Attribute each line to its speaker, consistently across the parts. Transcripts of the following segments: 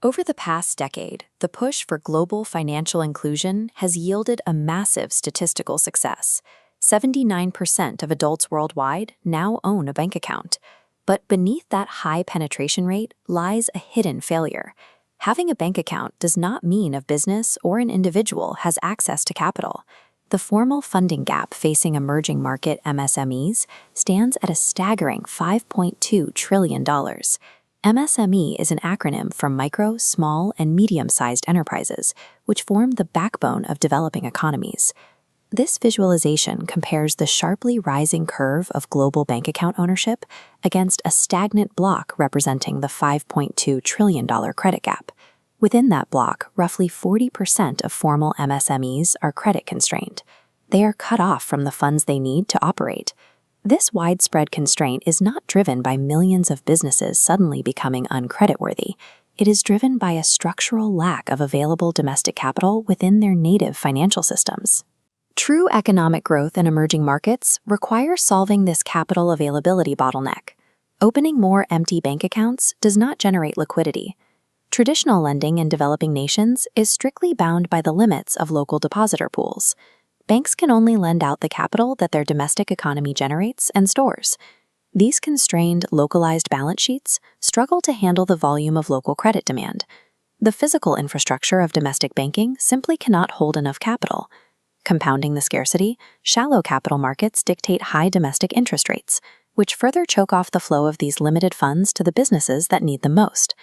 Speaker 1: Over the past decade, the push for global financial inclusion has yielded a massive statistical success. 79% of adults worldwide now own a bank account. But beneath that high penetration rate lies a hidden failure. Having a bank account does not mean a business or an individual has access to capital. The formal funding gap facing emerging market MSMEs stands at a staggering $5.2 trillion. MSME is an acronym for micro, small, and medium-sized enterprises, which form the backbone of developing economies. This visualization compares the sharply rising curve of global bank account ownership against a stagnant block representing the $5.2 trillion credit gap. Within that block, roughly 40% of formal MSMEs are credit constrained. They are cut off from the funds they need to operate. This widespread constraint is not driven by millions of businesses suddenly becoming uncreditworthy. It is driven by a structural lack of available domestic capital within their native financial systems. True economic growth in emerging markets requires solving this capital availability bottleneck. Opening more empty bank accounts does not generate liquidity. Traditional lending in developing nations is strictly bound by the limits of local depositor pools. Banks can only lend out the capital that their domestic economy generates and stores. These constrained, localized balance sheets struggle to handle the volume of local credit demand. The physical infrastructure of domestic banking simply cannot hold enough capital. Compounding the scarcity, shallow capital markets dictate high domestic interest rates, which further choke off the flow of these limited funds to the businesses that need them most.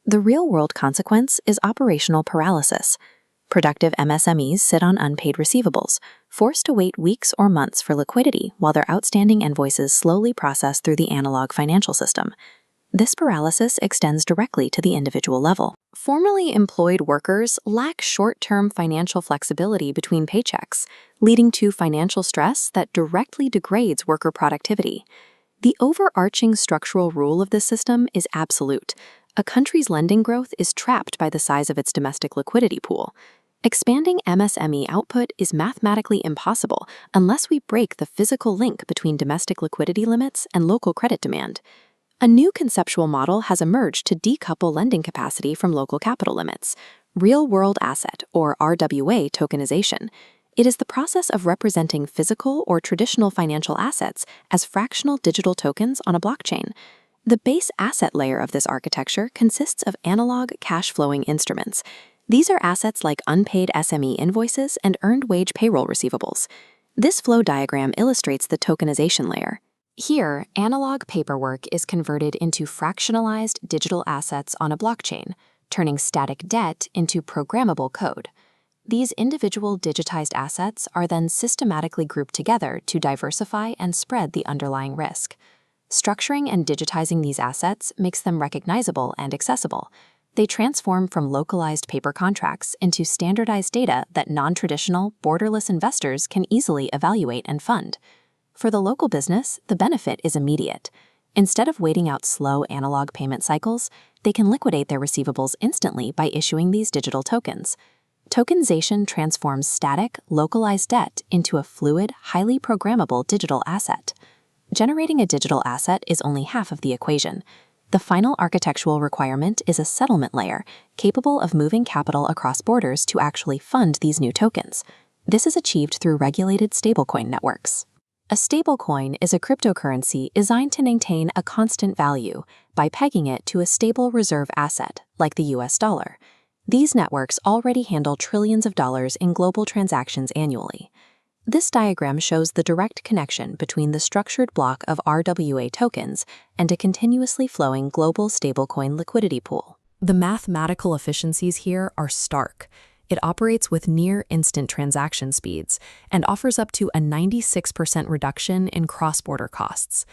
Speaker 1: The real-world consequence is operational paralysis. Productive MSMEs sit on unpaid receivables, forced to wait weeks or months for liquidity while their outstanding invoices slowly process through the analog financial system. This paralysis extends directly to the individual level. Formerly employed workers lack short-term financial flexibility between paychecks, leading to financial stress that directly degrades worker productivity. The overarching structural rule of this system is absolute. A country's lending growth is trapped by the size of its domestic liquidity pool. Expanding MSME output is mathematically impossible unless we break the physical link between domestic liquidity limits and local credit demand. A new conceptual model has emerged to decouple lending capacity from local capital limits: real-world asset, or RWA, tokenization. It is the process of representing physical or traditional financial assets as fractional digital tokens on a blockchain. The base asset layer of this architecture consists of analog cash-flowing instruments. These are assets like unpaid SME invoices and earned wage payroll receivables. This flow diagram illustrates the tokenization layer. Here, analog paperwork is converted into fractionalized digital assets on a blockchain, turning static debt into programmable code. These individual digitized assets are then systematically grouped together to diversify and spread the underlying risk. Structuring and digitizing these assets makes them recognizable and accessible. They transform from localized paper contracts into standardized data that non-traditional, borderless investors can easily evaluate and fund. For the local business, the benefit is immediate. Instead of waiting out slow analog payment cycles, they can liquidate their receivables instantly by issuing these digital tokens. Tokenization transforms static, localized debt into a fluid, highly programmable digital asset. Generating a digital asset is only half of the equation. The final architectural requirement is a settlement layer capable of moving capital across borders to actually fund these new tokens. This is achieved through regulated stablecoin networks. A stablecoin is a cryptocurrency designed to maintain a constant value by pegging it to a stable reserve asset, like the US dollar. These networks already handle trillions of dollars in global transactions annually. This diagram shows the direct connection between the structured block of RWA tokens and a continuously flowing global stablecoin liquidity pool. The mathematical efficiencies here are stark. It operates with near-instant transaction speeds and offers up to a 96% reduction in cross-border costs.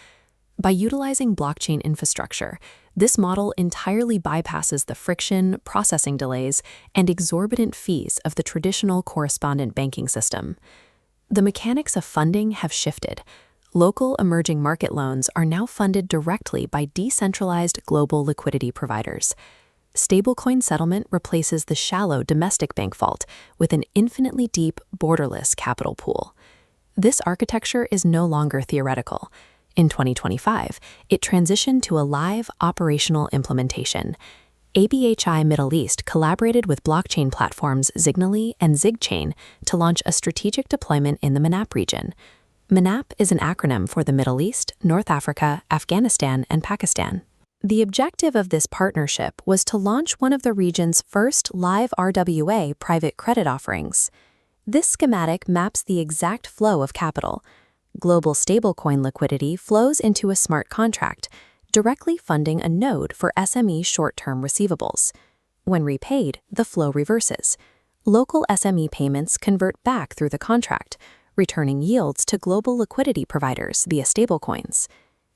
Speaker 1: By utilizing blockchain infrastructure, this model entirely bypasses the friction, processing delays, and exorbitant fees of the traditional correspondent banking system. The mechanics of funding have shifted. Local emerging market loans are now funded directly by decentralized global liquidity providers. Stablecoin settlement replaces the shallow domestic bank vault with an infinitely deep, borderless capital pool. This architecture is no longer theoretical. In 2025, it transitioned to a live operational implementation. ABHI Middle East collaborated with blockchain platforms Zignally and ZigChain to launch a strategic deployment in the MENAP region. MENAP is an acronym for the Middle East, North Africa, Afghanistan, and Pakistan. The objective of this partnership was to launch one of the region's first live RWA private credit offerings. This schematic maps the exact flow of capital. Global stablecoin liquidity flows into a smart contract, directly funding a node for SME short-term receivables. When repaid, the flow reverses. Local SME payments convert back through the contract, returning yields to global liquidity providers via stablecoins.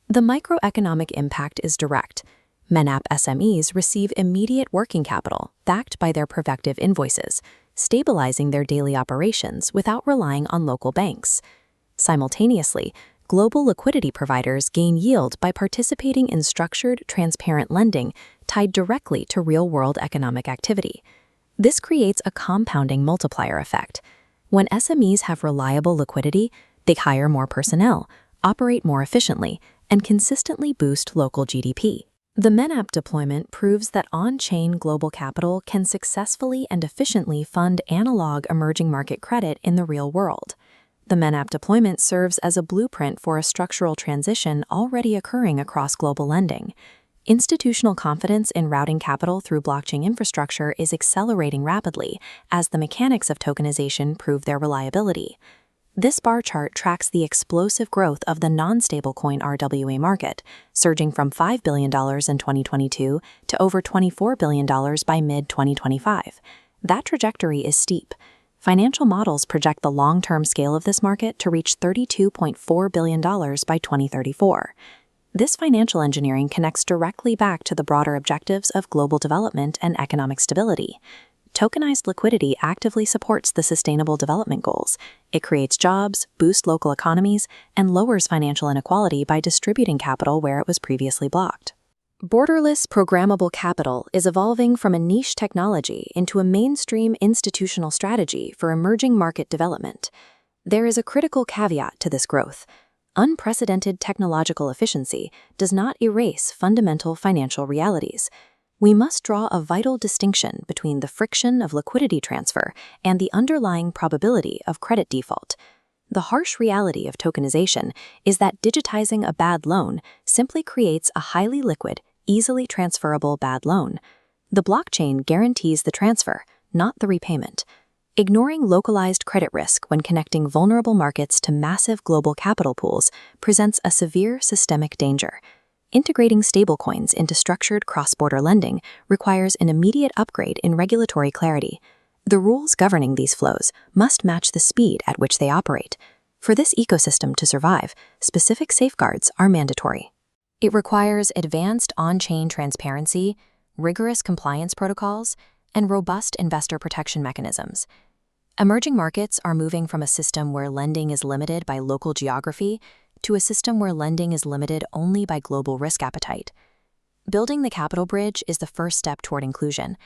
Speaker 1: The microeconomic impact is direct. MENAP SMEs receive immediate working capital backed by their Provective invoices, stabilizing their daily operations without relying on local banks. Simultaneously, global liquidity providers gain yield by participating in structured, transparent lending tied directly to real-world economic activity. This creates a compounding multiplier effect. When SMEs have reliable liquidity, they hire more personnel, operate more efficiently, and consistently boost local GDP. The MENAP deployment proves that on-chain global capital can successfully and efficiently fund analog emerging market credit in the real world. The MENAP deployment serves as a blueprint for a structural transition already occurring across global lending. Institutional confidence in routing capital through blockchain infrastructure is accelerating rapidly as the mechanics of tokenization prove their reliability. This bar chart tracks the explosive growth of the non-stablecoin RWA market, surging from $5 billion in 2022 to over $24 billion by mid-2025. That trajectory is steep. Financial models project the long-term scale of this market to reach $32.4 billion by 2034. This financial engineering connects directly back to the broader objectives of global development and economic stability. Tokenized liquidity actively supports the Sustainable Development Goals. It creates jobs, boosts local economies, and lowers financial inequality by distributing capital where it was previously blocked. Borderless programmable capital is evolving from a niche technology into a mainstream institutional strategy for emerging market development. There is a critical caveat to this growth. Unprecedented technological efficiency does not erase fundamental financial realities. We must draw a vital distinction between the friction of liquidity transfer and the underlying probability of credit default. The harsh reality of tokenization is that digitizing a bad loan simply creates a highly liquid, easily transferable bad loan. The blockchain guarantees the transfer, not the repayment. Ignoring localized credit risk when connecting vulnerable markets to massive global capital pools presents a severe systemic danger. Integrating stablecoins into structured cross-border lending requires an immediate upgrade in regulatory clarity. The rules governing these flows must match the speed at which they operate. For this ecosystem to survive, specific safeguards are mandatory. It requires advanced on-chain transparency, rigorous compliance protocols, and robust investor protection mechanisms. Emerging markets are moving from a system where lending is limited by local geography to a system where lending is limited only by global risk appetite. Building the capital bridge is the first step toward inclusion.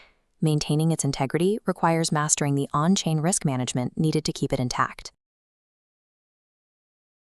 Speaker 1: Maintaining its integrity requires mastering the on-chain risk management needed to keep it intact.